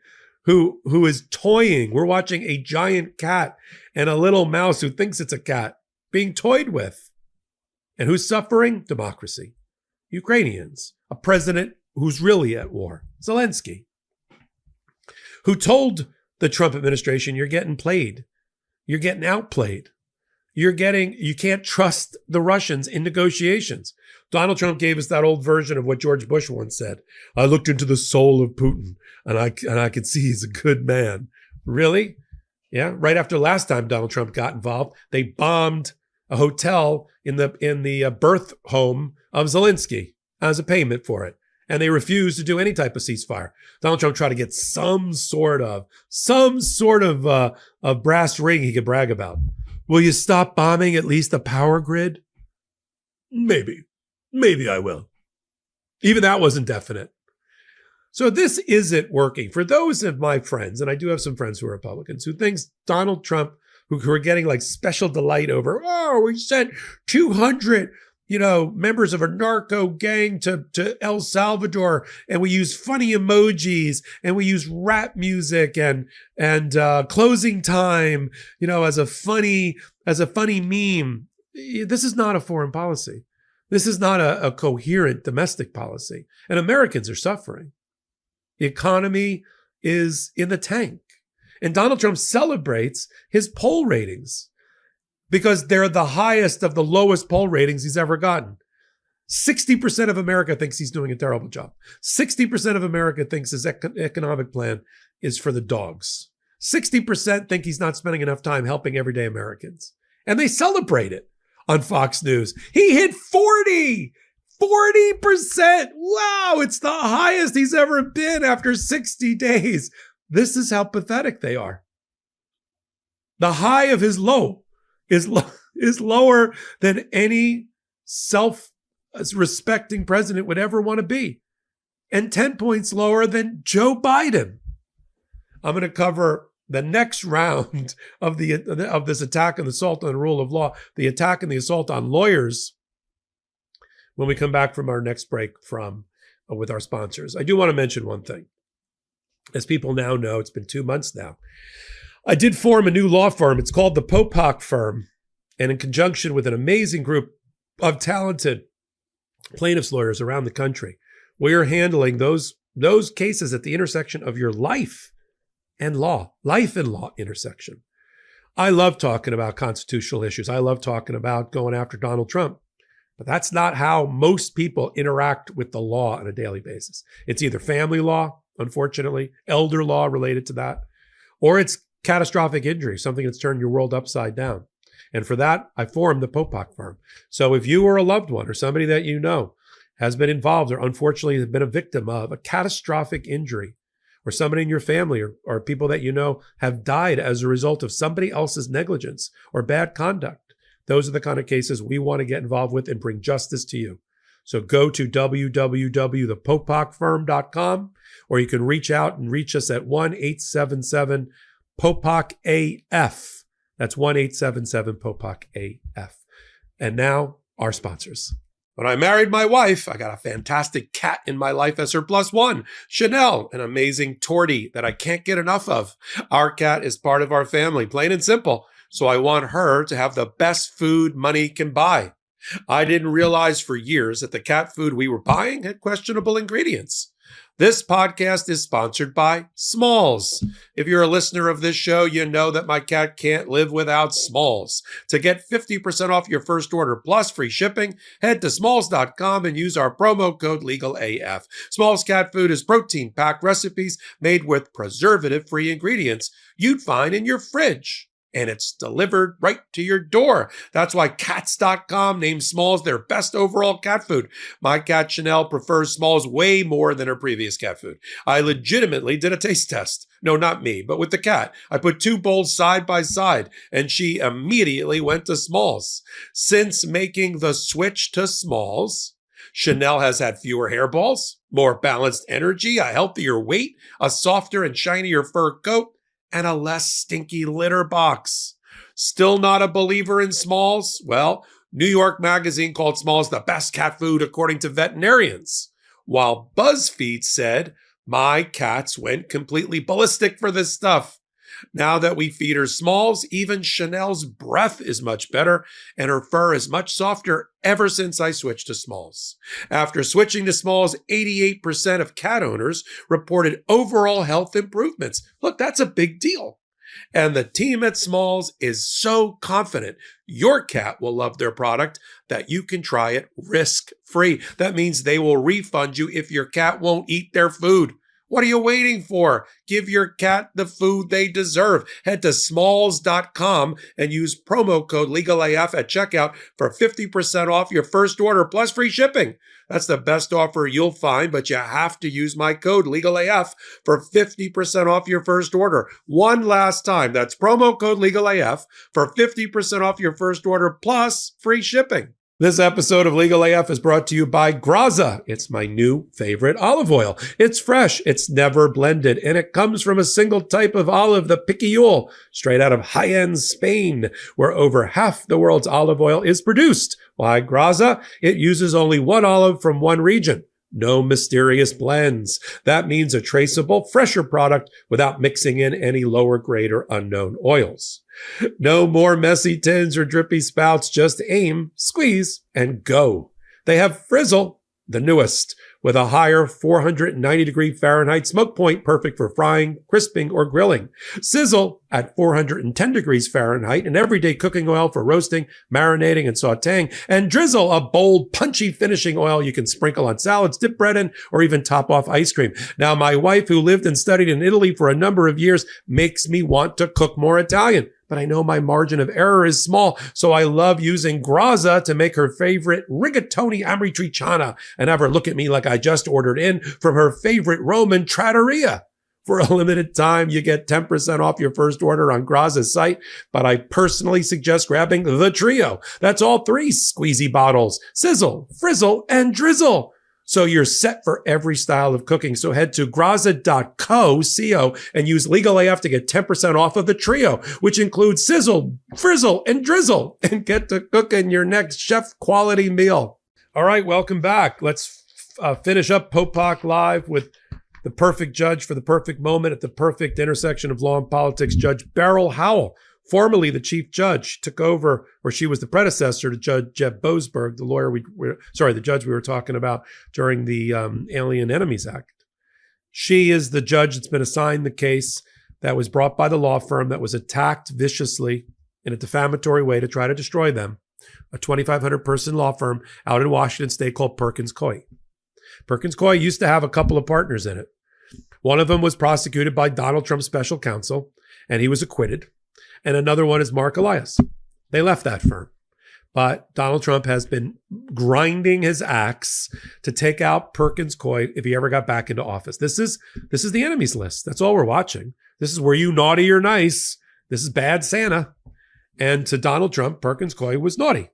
Who is toying. We're watching a giant cat and a little mouse who thinks it's a cat being toyed with. And who's suffering? Democracy. Ukrainians. A president who's really at war. Zelensky. Who told the Trump administration, you're getting played. You're getting outplayed. You can't trust the Russians in negotiations. Donald Trump gave us that old version of what George Bush once said. I looked into the soul of Putin and I could see he's a good man. Really? Yeah. Right after last time Donald Trump got involved, they bombed a hotel in the birth home of Zelensky as a payment for it. And they refused to do any type of ceasefire. Donald Trump tried to get some sort of brass ring he could brag about. Will you stop bombing at least the power grid? Maybe I will. Even that wasn't definite. So this isn't working. For those of my friends, and I do have some friends who are Republicans, who thinks Donald Trump, who are getting like special delight over, we sent 200 members of a narco gang to El Salvador, and we use funny emojis, and we use rap music and closing time, as a funny meme. This is not a foreign policy. This is not a coherent domestic policy. And Americans are suffering. The economy is in the tank. And Donald Trump celebrates his poll ratings because they're the highest of the lowest poll ratings he's ever gotten. 60% of America thinks he's doing a terrible job. 60% of America thinks his economic plan is for the dogs. 60% think he's not spending enough time helping everyday Americans. And they celebrate it on Fox News. He hit 40%. Wow, it's the highest he's ever been after 60 days. This is how pathetic they are. The high of his low is lower than any self-respecting president would ever want to be, and 10 points lower than Joe Biden. I'm going to cover the next round of this attack and assault on the rule of law, the attack and the assault on lawyers, when we come back from our next break with our sponsors. I do want to mention one thing. As people now know, it's been 2 months now. I did form a new law firm. It's called the Popok firm. And in conjunction with an amazing group of talented plaintiffs lawyers around the country, we are handling those cases at the intersection of your life and law intersection. I love talking about constitutional issues. I love talking about going after Donald Trump. But that's not how most people interact with the law on a daily basis. It's either family law, unfortunately, elder law related to that, or it's catastrophic injury, something that's turned your world upside down. And for that, I formed the Popok firm. So if you or a loved one or somebody that you know has been involved or unfortunately has been a victim of a catastrophic injury, or somebody in your family or people that you know have died as a result of somebody else's negligence or bad conduct, those are the kind of cases we want to get involved with and bring justice to you. So go to www.thepopokfirm.com, or you can reach out and reach us at 1-877-POPOK-AF. That's 1-877-POPOK-AF. And now, our sponsors. When I married my wife, I got a fantastic cat in my life as her plus one, Chanel, an amazing tortie that I can't get enough of. Our cat is part of our family, plain and simple. So I want her to have the best food money can buy. I didn't realize for years that the cat food we were buying had questionable ingredients. This podcast is sponsored by Smalls. If you're a listener of this show, you know that my cat can't live without Smalls. To get 50% off your first order plus free shipping, head to smalls.com and use our promo code LEGALAF. Smalls cat food is protein-packed recipes made with preservative-free ingredients you'd find in your fridge. And it's delivered right to your door. That's why Cats.com named Smalls their best overall cat food. My cat Chanel prefers Smalls way more than her previous cat food. I legitimately did a taste test. No, not me, but with the cat. I put two bowls side by side, and she immediately went to Smalls. Since making the switch to Smalls, Chanel has had fewer hairballs, more balanced energy, a healthier weight, a softer and shinier fur coat, and a less stinky litter box. Still not a believer in Smalls? Well, New York Magazine called Smalls the best cat food according to veterinarians, while BuzzFeed said, my cats went completely ballistic for this stuff. Now that we feed her Smalls, even Chanel's breath is much better, and her fur is much softer ever since I switched to Smalls. After switching to Smalls, 88% of cat owners reported overall health improvements. Look, that's a big deal. And the team at Smalls is so confident your cat will love their product that you can try it risk-free. That means they will refund you if your cat won't eat their food. What are you waiting for? Give your cat the food they deserve. Head to smalls.com and use promo code LegalAF at checkout for 50% off your first order plus free shipping. That's the best offer you'll find, but you have to use my code LegalAF for 50% off your first order. One last time, that's promo code LegalAF for 50% off your first order plus free shipping. This episode of Legal AF is brought to you by Graza. It's my new favorite olive oil. It's fresh, it's never blended, and it comes from a single type of olive, the Piquillol, straight out of high-end Spain, where over half the world's olive oil is produced. Why Graza? It uses only one olive from one region. No mysterious blends. That means a traceable, fresher product without mixing in any lower grade or unknown oils. No more messy tins or drippy spouts. Just aim, squeeze, and go. They have Frizzle, the newest, with a higher 490-degree Fahrenheit smoke point, perfect for frying, crisping, or grilling. Sizzle at 410 degrees Fahrenheit, an everyday cooking oil for roasting, marinating, and sautéing. And Drizzle, a bold, punchy finishing oil you can sprinkle on salads, dip bread in, or even top off ice cream. Now, my wife, who lived and studied in Italy for a number of years, makes me want to cook more Italian. But I know my margin of error is small, so I love using Graza to make her favorite rigatoni amatriciana and have her look at me like I just ordered in from her favorite Roman trattoria. For a limited time, you get 10% off your first order on Graza's site, but I personally suggest grabbing the trio. That's all three squeezy bottles: Sizzle, Frizzle, and Drizzle. So you're set for every style of cooking. So head to graza.co, and use LegalAF to get 10% off of the trio, which includes Sizzle, Frizzle, and Drizzle, and get to cooking your next chef-quality meal. All right, welcome back. Let's finish up Popok Live with the perfect judge for the perfect moment at the perfect intersection of law and politics, Judge Beryl Howell. Formerly the chief judge, took over, or she was the predecessor to Judge Jeff Boasberg, the judge we were talking about during the Alien Enemies Act. She is the judge that's been assigned the case that was brought by the law firm that was attacked viciously in a defamatory way to try to destroy them, a 2,500-person law firm out in Washington State called Perkins Coie. Perkins Coie used to have a couple of partners in it. One of them was prosecuted by Donald Trump's special counsel, and he was acquitted. And another one is Mark Elias. They left that firm. But Donald Trump has been grinding his axe to take out Perkins Coie if he ever got back into office. This is the enemies list. That's all we're watching. This is were you naughty or nice? This is bad Santa. And to Donald Trump, Perkins Coie was naughty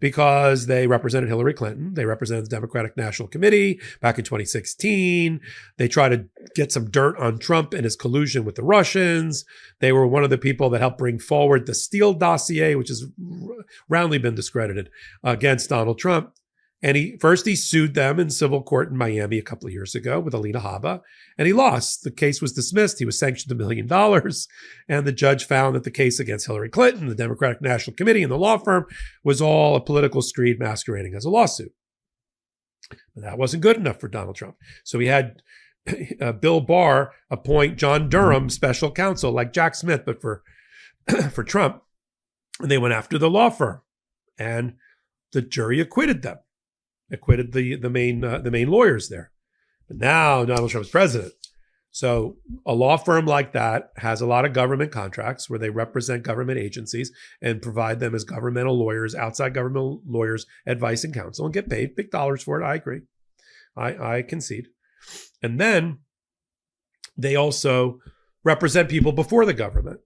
because they represented Hillary Clinton. They represented the Democratic National Committee back in 2016. They tried to get some dirt on Trump and his collusion with the Russians. They were one of the people that helped bring forward the Steele dossier, which has roundly been discredited, against Donald Trump. And he sued them in civil court in Miami a couple of years ago with Alina Habba, and he lost. The case was dismissed. He was sanctioned $1 million, and the judge found that the case against Hillary Clinton, the Democratic National Committee, and the law firm was all a political screed masquerading as a lawsuit. But that wasn't good enough for Donald Trump. So he had Bill Barr appoint John Durham special counsel, like Jack Smith, but for Trump. And they went after the law firm, and the jury acquitted them. Acquitted the main lawyers there. But now Donald Trump's president. So a law firm like that has a lot of government contracts where they represent government agencies and provide them as governmental lawyers, outside governmental lawyers, advice and counsel, and get paid big dollars for it. I agree. I concede. And then they also represent people before the government,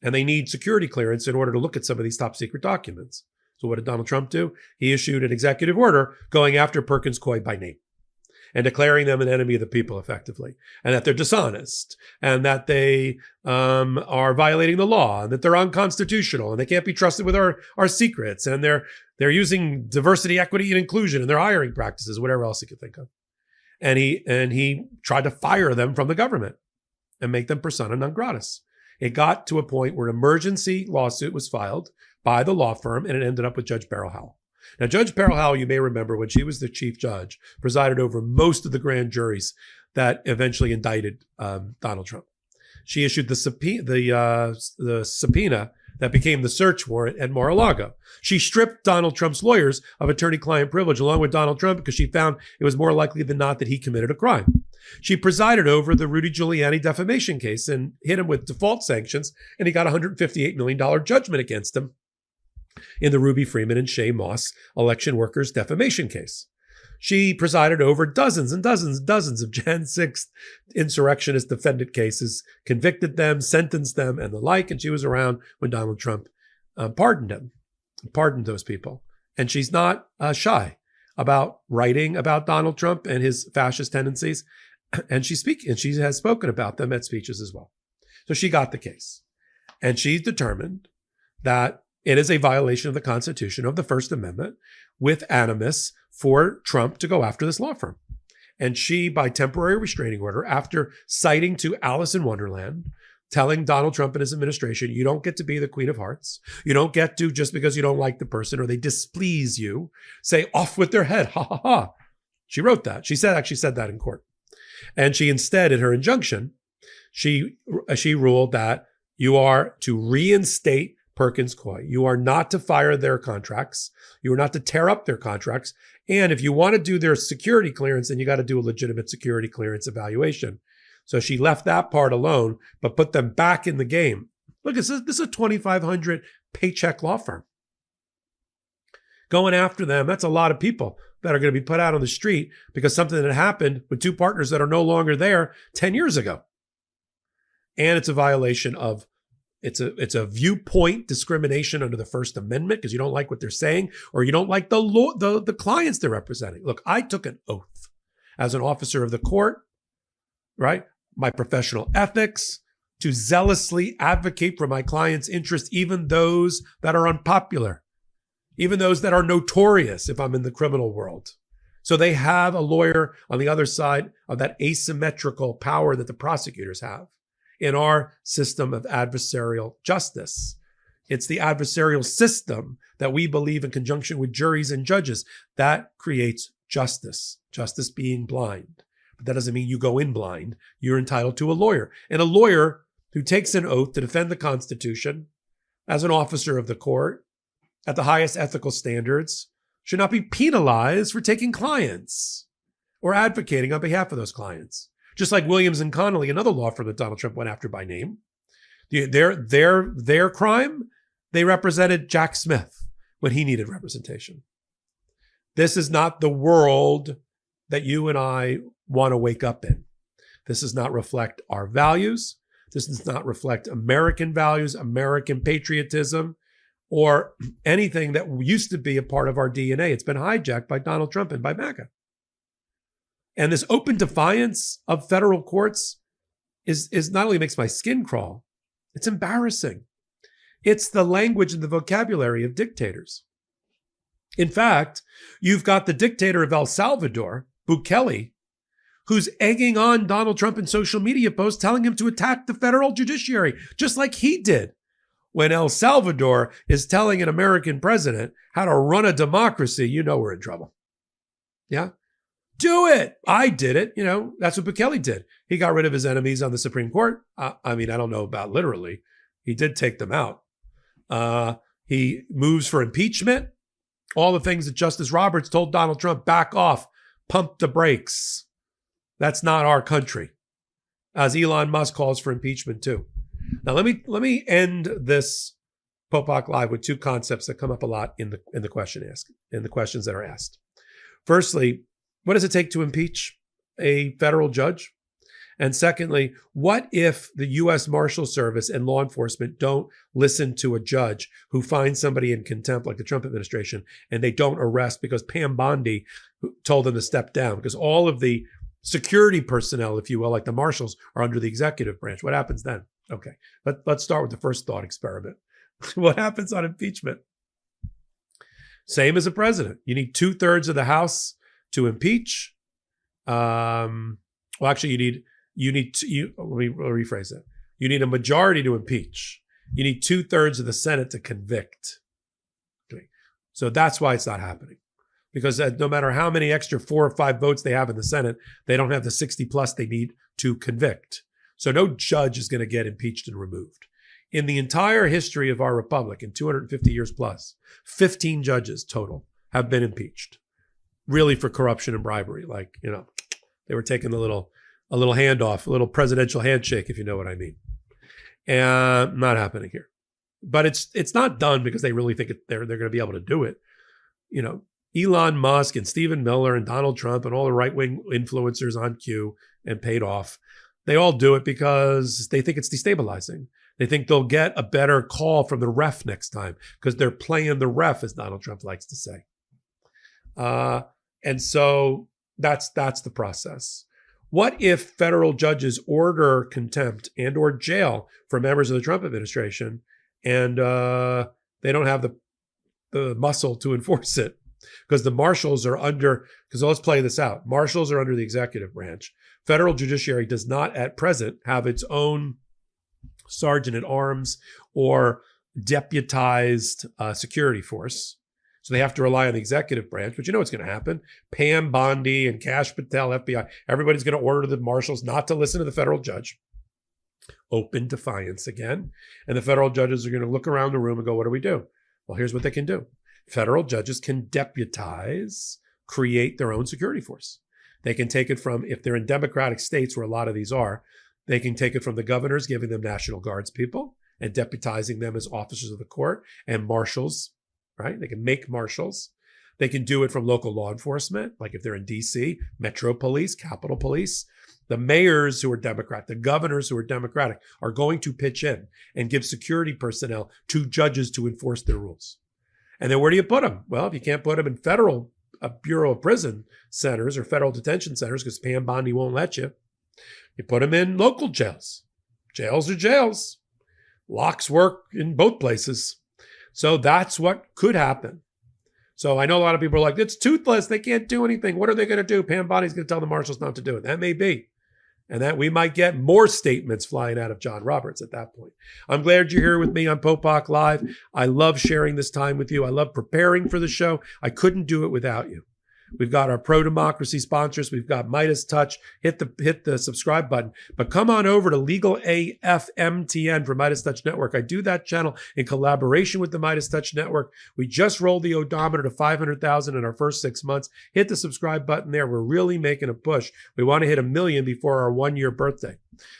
and they need security clearance in order to look at some of these top secret documents. So what did Donald Trump do? He issued an executive order going after Perkins Coie by name and declaring them an enemy of the people effectively, and that they're dishonest, and that they are violating the law, and that they're unconstitutional, and they can't be trusted with our secrets, and they're using diversity, equity, and inclusion in their hiring practices, whatever else he could think of. And he tried to fire them from the government and make them persona non gratis. It got to a point where an emergency lawsuit was filed by the law firm, and it ended up with Judge Beryl Howell. Now, Judge Beryl Howell, you may remember when she was the chief judge, presided over most of the grand juries that eventually indicted Donald Trump. she issued the subpoena that became the search warrant at Mar-a-Lago. She stripped Donald Trump's lawyers of attorney-client privilege along with Donald Trump because she found it was more likely than not that he committed a crime. She presided over the Rudy Giuliani defamation case and hit him with default sanctions, and he got a $158 million judgment against him in the Ruby Freeman and Shay Moss election workers defamation case. She presided over dozens and dozens and dozens of Jan 6th insurrectionist defendant cases, convicted them, sentenced them, and the like. And she was around when Donald Trump pardoned those people. And she's not shy about writing about Donald Trump and his fascist tendencies. And she has spoken about them at speeches as well. So she got the case. And she's determined that it is a violation of the Constitution of the First Amendment with animus for Trump to go after this law firm. And she, by temporary restraining order, after citing to Alice in Wonderland, telling Donald Trump and his administration, you don't get to be the Queen of Hearts. You don't get to, just because you don't like the person or they displease you, say off with their head, ha ha ha. She wrote that. She actually said that in court. And she instead, in her injunction, she ruled that you are to reinstate Perkins Coie. You are not to fire their contracts. You are not to tear up their contracts. And if you want to do their security clearance, then you got to do a legitimate security clearance evaluation. So she left that part alone, but put them back in the game. Look, this is a 2,500 paycheck law firm. Going after them, that's a lot of people that are going to be put out on the street because something that happened with two partners that are no longer there 10 years ago. And it's a violation of It's a viewpoint discrimination under the First Amendment because you don't like what they're saying or you don't like the clients they're representing. Look, I took an oath as an officer of the court, right? My professional ethics to zealously advocate for my clients' interests, even those that are unpopular, even those that are notorious if I'm in the criminal world. So they have a lawyer on the other side of that asymmetrical power that the prosecutors have. In our system of adversarial justice. It's the adversarial system that we believe in conjunction with juries and judges that creates justice, justice being blind. But that doesn't mean you go in blind. You're entitled to a lawyer. And a lawyer who takes an oath to defend the Constitution as an officer of the court at the highest ethical standards should not be penalized for taking clients or advocating on behalf of those clients. Just like Williams and Connolly, another law firm that Donald Trump went after by name. Their crime, they represented Jack Smith when he needed representation. This is not the world that you and I want to wake up in. This does not reflect our values. This does not reflect American values, American patriotism, or anything that used to be a part of our DNA. It's been hijacked by Donald Trump and by MAGA. And this open defiance of federal courts is not only makes my skin crawl, it's embarrassing. It's the language and the vocabulary of dictators. In fact, you've got the dictator of El Salvador, Bukele, who's egging on Donald Trump in social media posts, telling him to attack the federal judiciary, just like he did. When El Salvador is telling an American president how to run a democracy, you know we're in trouble. Yeah? Do it. I did it. That's what Bukele did. He got rid of his enemies on the Supreme Court. I don't know about literally. He did take them out. He moves for impeachment. All the things that Justice Roberts told Donald Trump, back off, pump the brakes. That's not our country. As Elon Musk calls for impeachment too. Now let me end this Popok Live with two concepts that come up a lot in the questions that are asked. Firstly, what does it take to impeach a federal judge? And secondly, what if the U.S. Marshal Service and law enforcement don't listen to a judge who finds somebody in contempt, like the Trump administration, and they don't arrest because Pam Bondi told them to step down? Because all of the security personnel, if you will, like the marshals, are under the executive branch. What happens then? Okay, let's start with the first thought experiment. What happens on impeachment? Same as a president. You need 2/3 of the House to impeach. Let me rephrase that. You need a majority to impeach. You need 2/3 of the Senate to convict. Okay. So that's why it's not happening. Because no matter how many extra 4 or 5 votes they have in the Senate, they don't have the 60 plus they need to convict. So no judge is going to get impeached and removed. In the entire history of our republic, in 250 years plus, 15 judges total have been impeached, really for corruption and bribery. Like, they were taking a little handoff, a little presidential handshake, if you know what I mean. And not happening here. But it's not done because they really think they're going to be able to do it. Elon Musk and Stephen Miller and Donald Trump and all the right-wing influencers on cue and paid off, they all do it because they think it's destabilizing. They think they'll get a better call from the ref next time because they're playing the ref, as Donald Trump likes to say. And so that's the process. What if federal judges order contempt and or jail for members of the Trump administration and they don't have the muscle to enforce it? Because the marshals are under, because let's play this out. Marshals are under the executive branch. Federal judiciary does not at present have its own sergeant at arms or deputized security force. So they have to rely on the executive branch, but you know what's going to happen. Pam Bondi and Kash Patel, FBI, everybody's going to order the marshals not to listen to the federal judge. Open defiance again. And the federal judges are going to look around the room and go, what do we do? Well, here's what they can do. Federal judges can deputize, create their own security force. They can take it from, if they're in democratic states where a lot of these are, they can take it from the governors, giving them National Guards people and deputizing them as officers of the court and marshals, right? They can make marshals. They can do it from local law enforcement, like if they're in DC, Metro Police, Capitol Police. The mayors who are Democrat, the governors who are Democratic are going to pitch in and give security personnel to judges to enforce their rules. And then where do you put them? Well, if you can't put them in federal Bureau of Prison centers or federal detention centers because Pam Bondi won't let you, you put them in local jails. Jails are jails. Locks work in both places. So that's what could happen. So I know a lot of people are like, it's toothless. They can't do anything. What are they going to do? Pam Bondi's going to tell the marshals not to do it. That may be. And that we might get more statements flying out of John Roberts at that point. I'm glad you're here with me on Popok Live. I love sharing this time with you. I love preparing for the show. I couldn't do it without you. We've got our pro-democracy sponsors. We've got Midas Touch. Hit the subscribe button. But come on over to Legal AF MTN for Midas Touch Network. I do that channel in collaboration with the Midas Touch Network. We just rolled the odometer to 500,000 in our first 6 months. Hit the subscribe button there. We're really making a push. We want to hit 1 million before our 1-year birthday.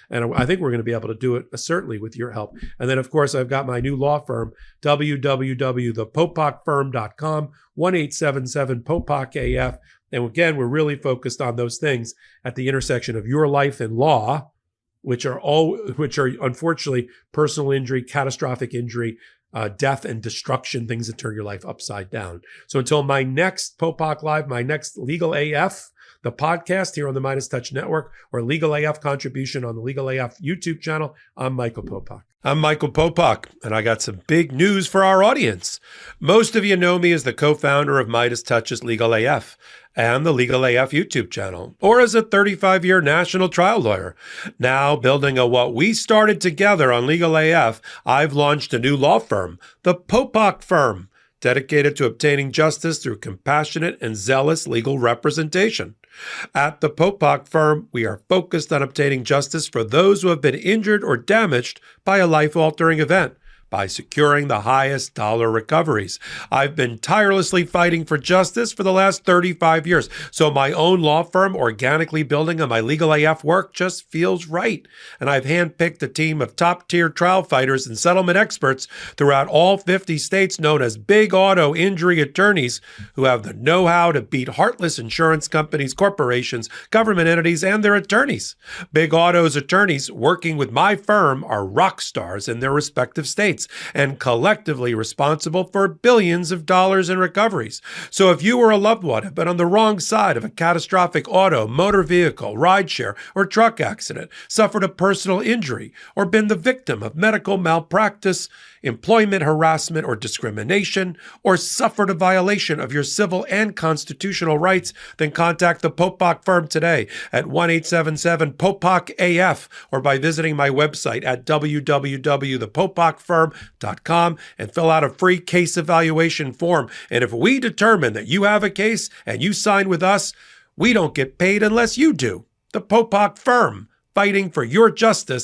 And I think we're going to be able to do it, certainly with your help. And then, of course, I've got my new law firm, www.thepopokfirm.com, 1-877-POPOK-AF. And again, we're really focused on those things at the intersection of your life and law, which are unfortunately personal injury, catastrophic injury, death and destruction, things that turn your life upside down. So until my next Popok Live, my next Legal AF, the podcast here on the Midas Touch Network, or Legal AF contribution on the Legal AF YouTube channel, I'm Michael Popok. I'm Michael Popok, and I got some big news for our audience. Most of you know me as the co-founder of Midas Touch's Legal AF and the Legal AF YouTube channel, or as a 35-year national trial lawyer. Now, building on what we started together on Legal AF, I've launched a new law firm, the Popok Firm, dedicated to obtaining justice through compassionate and zealous legal representation. At the Popok Firm, we are focused on obtaining justice for those who have been injured or damaged by a life-altering event by securing the highest dollar recoveries. I've been tirelessly fighting for justice for the last 35 years, so my own law firm organically building on my Legal AF work just feels right. And I've handpicked a team of top-tier trial fighters and settlement experts throughout all 50 states known as big auto injury attorneys who have the know-how to beat heartless insurance companies, corporations, government entities, and their attorneys. Big Auto's attorneys working with my firm are rock stars in their respective states and collectively responsible for billions of dollars in recoveries. So if you or a loved one have been on the wrong side of a catastrophic auto, motor vehicle, rideshare, or truck accident, suffered a personal injury, or been the victim of medical malpractice, employment harassment or discrimination, or suffered a violation of your civil and constitutional rights, then contact the Popok Firm today at 1-877-POPOK-AF or by visiting my website at www.thepopokfirm.com and fill out a free case evaluation form. And if we determine that you have a case and you sign with us, we don't get paid unless you do. The Popok Firm, fighting for your justice